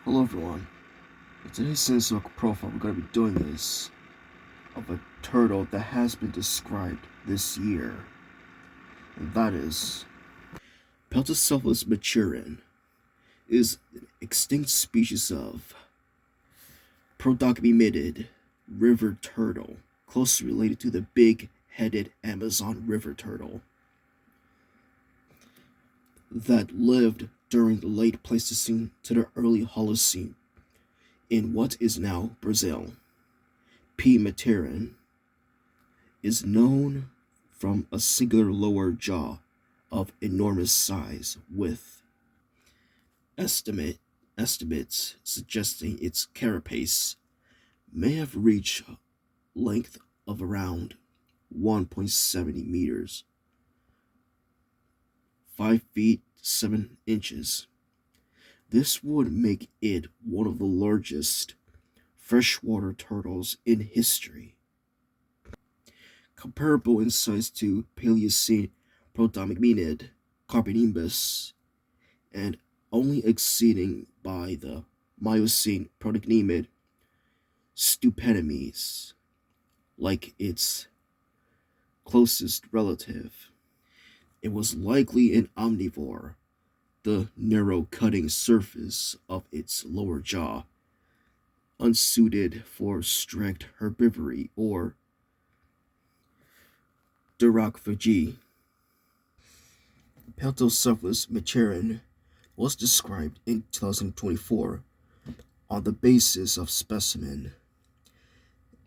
Hello everyone. In today's Cenozoic profile, we're going to be doing is of a turtle that has been described this year, and that is Peltocephalus maturin. Is an extinct species of prodogminid river turtle, closely related to the big-headed Amazon river turtle that lived during the late Pleistocene to the early Holocene in what is now Brazil. P. maturin is known from a singular lower jaw of enormous size, with estimates suggesting its carapace may have reached length of around 1.70 meters, 5 feet 7 inches. This would make it one of the largest freshwater turtles in history, comparable in size to Paleocene Protomicminid Carponimbus, and only exceeding by the Miocene Protognemid Stupenimes, like its closest relative. It was likely an omnivore, the narrow cutting surface of its lower jaw unsuited for strict herbivory or durochophagy. Peltocephalus maturin was described in 2024 on the basis of specimen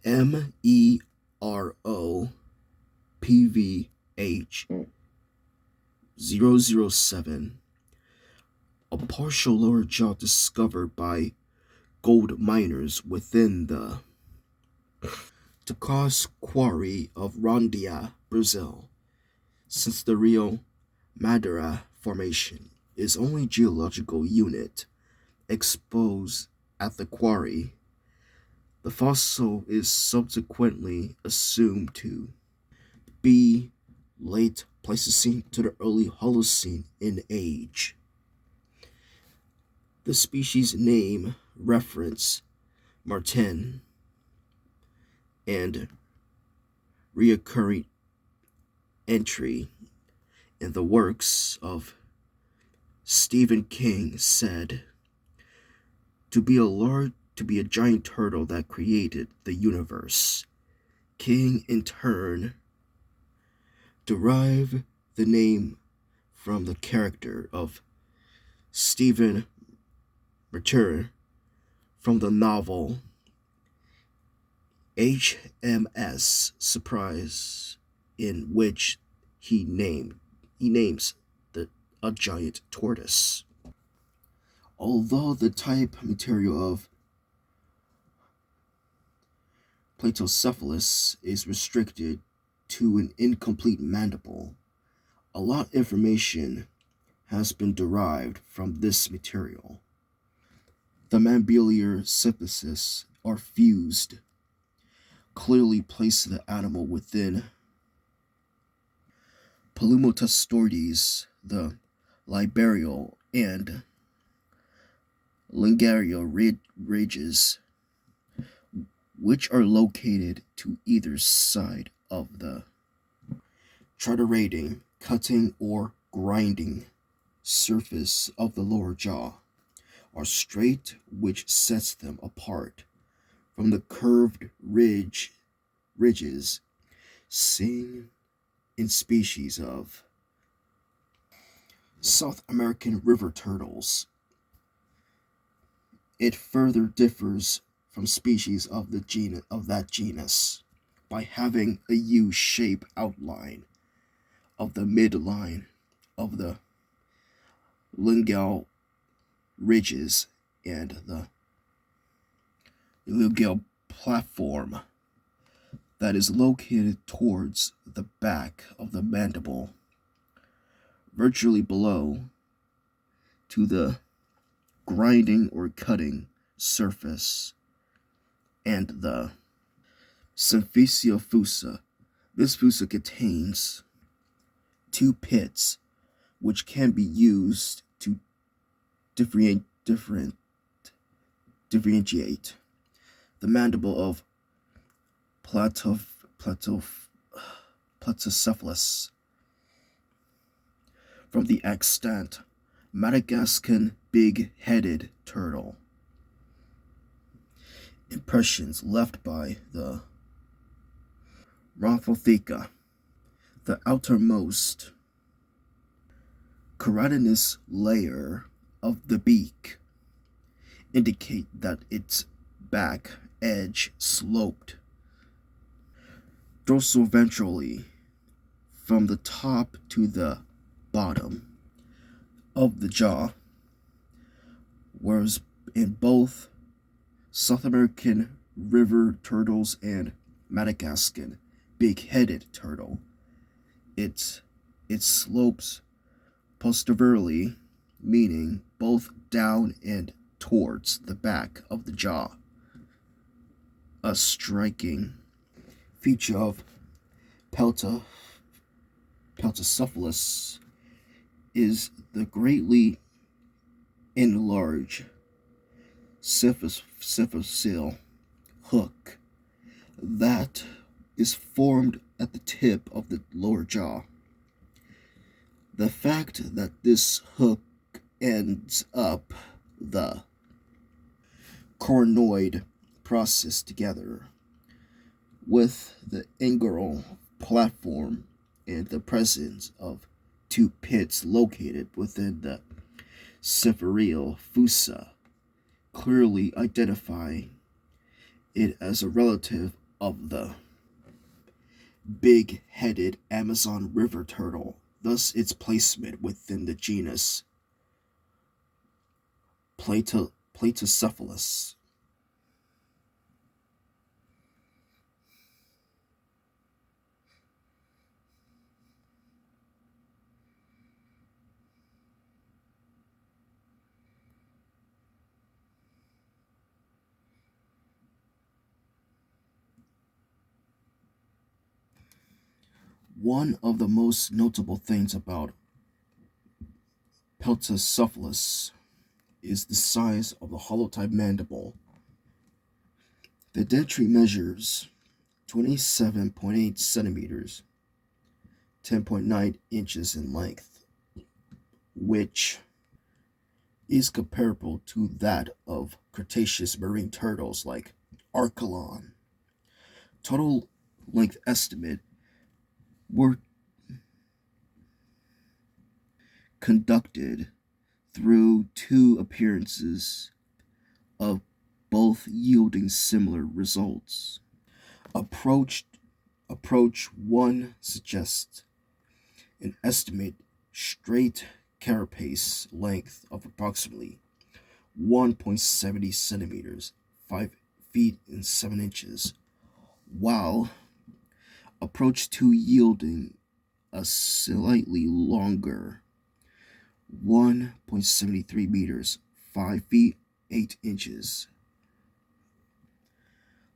MEROPVH007, a partial lower jaw discovered by gold miners within the Tacos quarry of Rondia, Brazil. Since the Rio Madeira Formation is only geological unit exposed at the quarry, the fossil is subsequently assumed to be late Pleistocene to the early Holocene in age. The species name reference Martin and reoccurring entry in the works of Stephen King said to be a giant turtle that created the universe. King in turn derived the name from the character of Stephen Maturin from the novel HMS Surprise, in which he names a giant tortoise. Although the type material of Peltocephalus is restricted to an incomplete mandible, a lot of information has been derived from this material. The mandibular symphysis are fused, clearly place the animal within Palumotestordes, the libarial and linguarial ridges, which are located to either side of the triturating, cutting, or grinding surface of the lower jaw, are straight, which sets them apart from the curved ridges seen in species of South American river turtles. It further differs from species of that genus by having a U-shaped outline of the midline of the lingual ridges and the lingual platform that is located towards the back of the mandible, virtually below to the grinding or cutting surface, and the symphysia fossa. This fossa contains two pits which can be used to different differentiate the mandible of Plato, Plato, Peltocephalus from the extant Madagascan big-headed turtle. Impressions left by the Rhomphothica, the outermost keratinous layer of the beak, indicate that its back edge sloped dorsoventrally from the top to the bottom of the jaw, whereas in both South American river turtles and Madagascan big-headed turtle, it slopes posteriorly, meaning both down and towards the back of the jaw. A striking feature of Peltocephalus is the greatly enlarged symphyseal hook that is formed at the tip of the lower jaw. The fact that this hook ends up the coronoid process together with the inguinal platform and the presence of two pits located within the symphyseal fossa clearly identify it as a relative of the big-headed Amazon river turtle, thus its placement within the genus Peltocephalus. One of the most notable things about Peltocephalus is the size of the holotype mandible. The dentary measures 27.8 centimeters, 10.9 inches in length, which is comparable to that of Cretaceous marine turtles like Archelon. Total length estimate were conducted through two appearances of both yielding similar results. Approach 1 suggests an estimate straight carapace length of approximately 1.70 centimeters, 5 feet and 7 inches, while approach 2 yielding a slightly longer 1.73 meters, 5 feet 8 inches.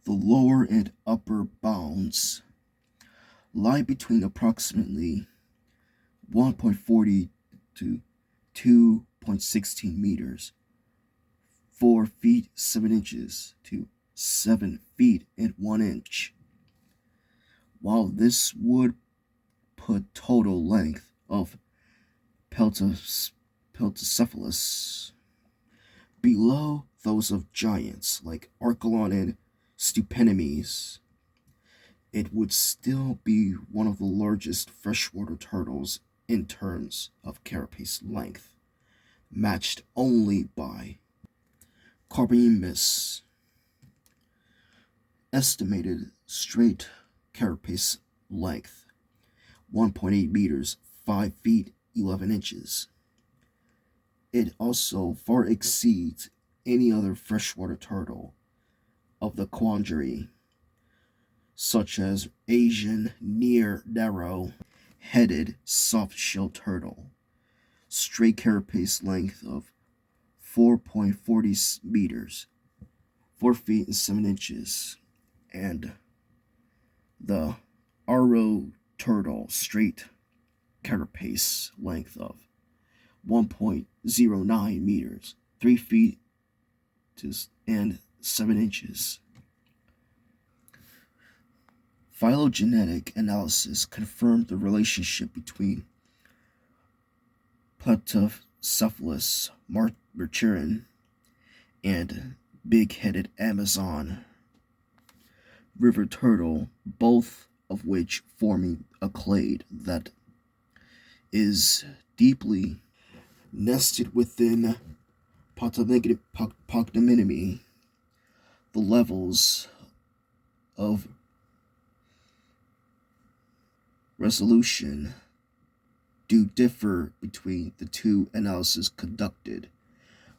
The lower and upper bounds lie between approximately 1.40 to 2.16 meters, 4 feet 7 inches to 7 feet and 1 inch. While this would put total length of Peltocephalus below those of giants like Archelon and Stupenimes, it would still be one of the largest freshwater turtles in terms of carapace length, matched only by Carbonemus. Estimated straight carapace length 1.8 meters, 5 feet 11 inches. It also far exceeds any other freshwater turtle of the quandary, such as Asian narrow-headed soft-shell turtle, straight carapace length of 4.40 meters, 4 feet and 7 inches, and the Aro turtle straight carapace length of 1.09 meters, 3 feet and 7 inches. Phylogenetic analysis confirmed the relationship between Peltocephalus, maturin, and big-headed Amazon river turtle, both of which forming a clade that is deeply nested within Pognominy. The levels of resolution do differ between the two analyses conducted,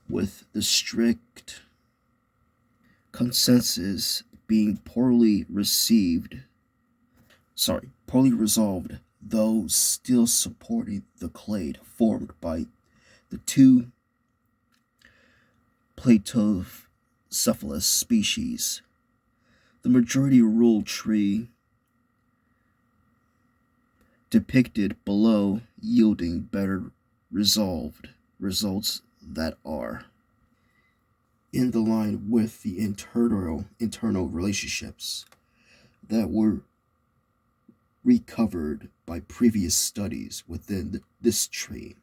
with the strict consensus being poorly resolved, though still supporting the clade formed by the two Peltocephalus species. The majority rule tree depicted below yielding better results that are in the line with the internal relationships that were recovered by previous studies within this tree.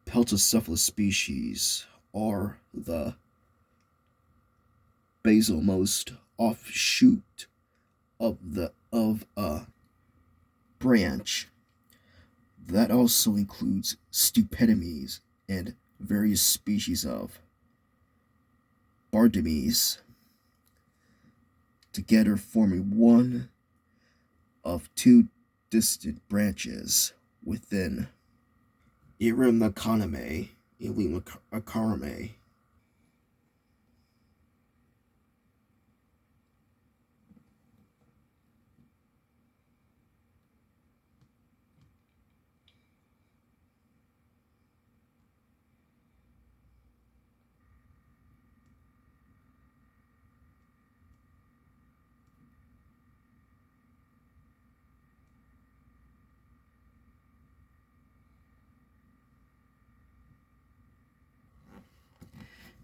Peltocephalus species are the basalmost offshoot of a branch that also includes stupidimes and various species of bardames, together forming one of two distant branches within Iremaconame.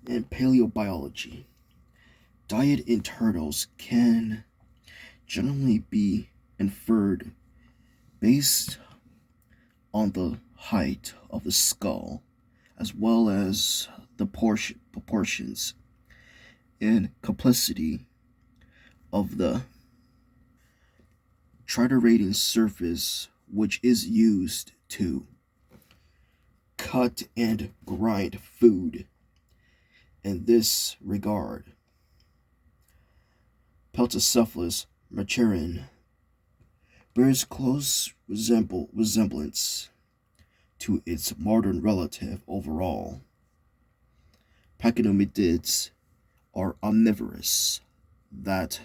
And paleobiology. Diet in turtles can generally be inferred based on the height of the skull, as well as the proportions and complexity of the triturating surface, which is used to cut and grind food. In this regard, Peltocephalus maturin bears close resemblance to its modern relative overall. Pachydermids are omnivorous that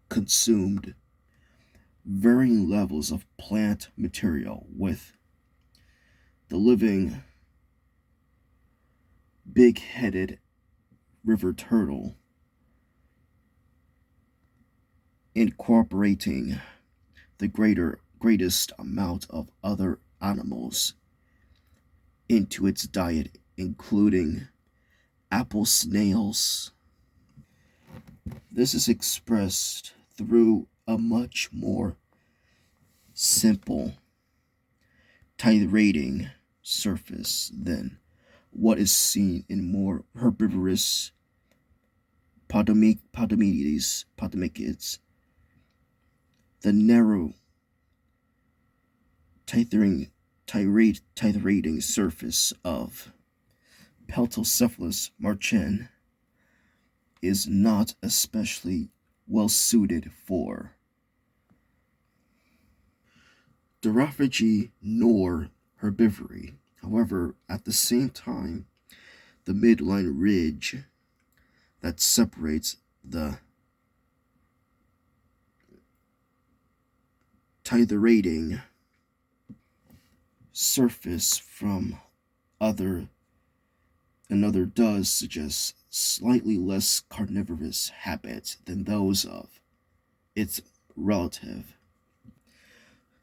consumed varying levels of plant material, with the living big-headed river turtle incorporating the greatest amount of other animals into its diet, including apple snails. This is expressed through a much more simple triturating surface than what is seen in more herbivorous podomids. The narrow triturating surface of Peltocephalus maturin is not especially well suited for diaphagy nor herbivory. However, at the same time, the midline ridge that separates the triturating surface from another does suggest slightly less carnivorous habits than those of its relative.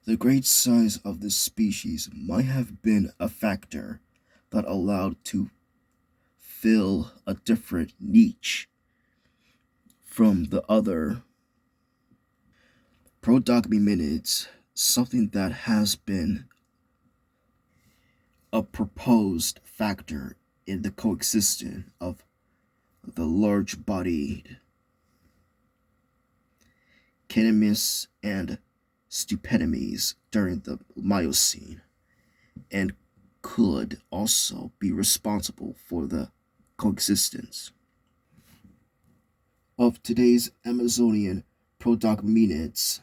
The great size of this species might have been a factor that allowed to fill a different niche from the other prolegominids, something that has been a proposed factor in the coexistence of the large-bodied Cenozoics and Stupendomies during the Miocene, and could also be responsible for the coexistence of today's Amazonian prolegominids.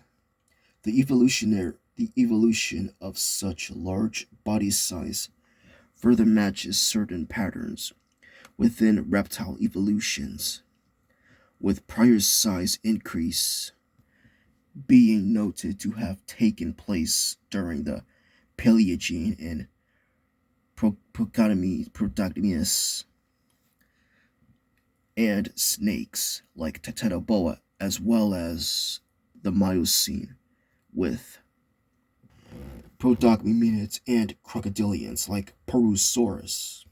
The evolution of such large body size further matches certain patterns within reptile evolutions, with prior size increase being noted to have taken place during the Paleogene and Prolegominids, and snakes like Titanoboa, as well as the Miocene with prolegominids and crocodilians like Perusaurus.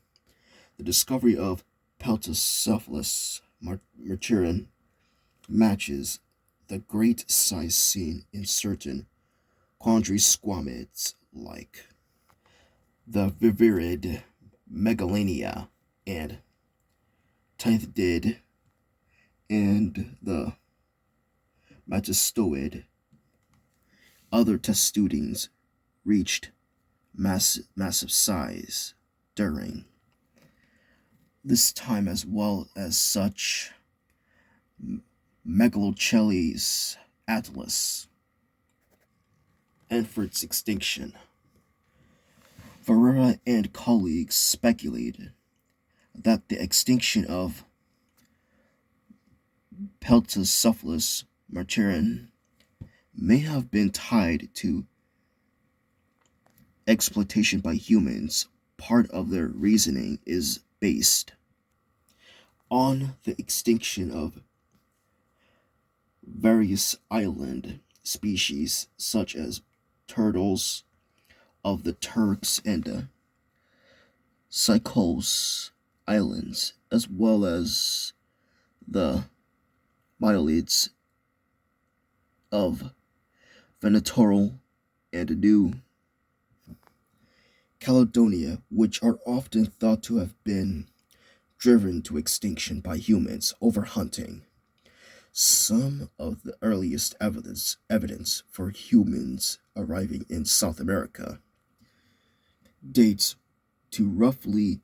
The discovery of Peltocephalus maturin matches the great size seen in certain chondrosquamids like the vivid megalania and tithid and the matastoid. Other testudines reached massive size during this time, as well as such Megalocheles atlas, and for its extinction. Ferreira and colleagues speculated that the extinction of Peltocephalus maturin may have been tied to exploitation by humans. Part of their reasoning is based on the extinction of various island species, such as turtles of the Turks and the Cyclos Islands, as well as the mylids of Venetoral and New Caledonia, which are often thought to have been driven to extinction by humans overhunting. Some of the earliest evidence for humans arriving in South America dates to roughly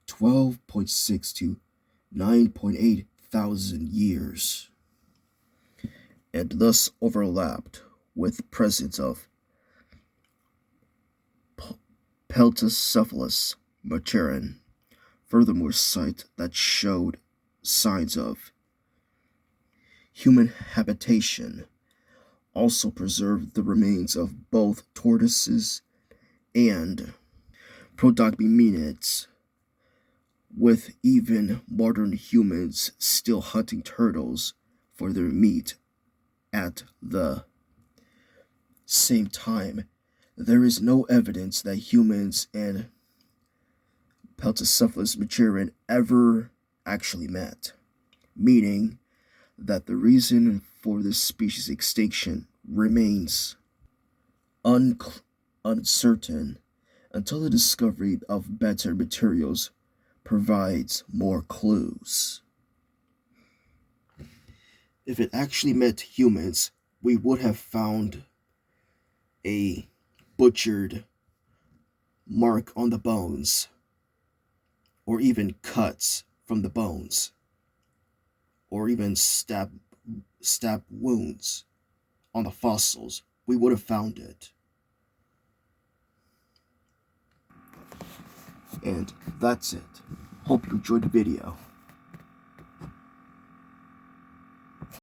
12.6 to 9.8 thousand years, and thus overlapped with the presence of Peltocephalus maturin. Furthermore, sites that showed signs of human habitation also preserved the remains of both tortoises and prolegominids, with even modern humans still hunting turtles for their meat. At the same time, there is no evidence that humans and Peltocephalus maturin ever actually met, meaning that the reason for this species extinction remains uncertain until the discovery of better materials provides more clues. If it actually met humans, we would have found a butchered mark on the bones, or even cuts from the bones, or even stab wounds on the fossils. We would have found it. And that's it. Hope you enjoyed the video.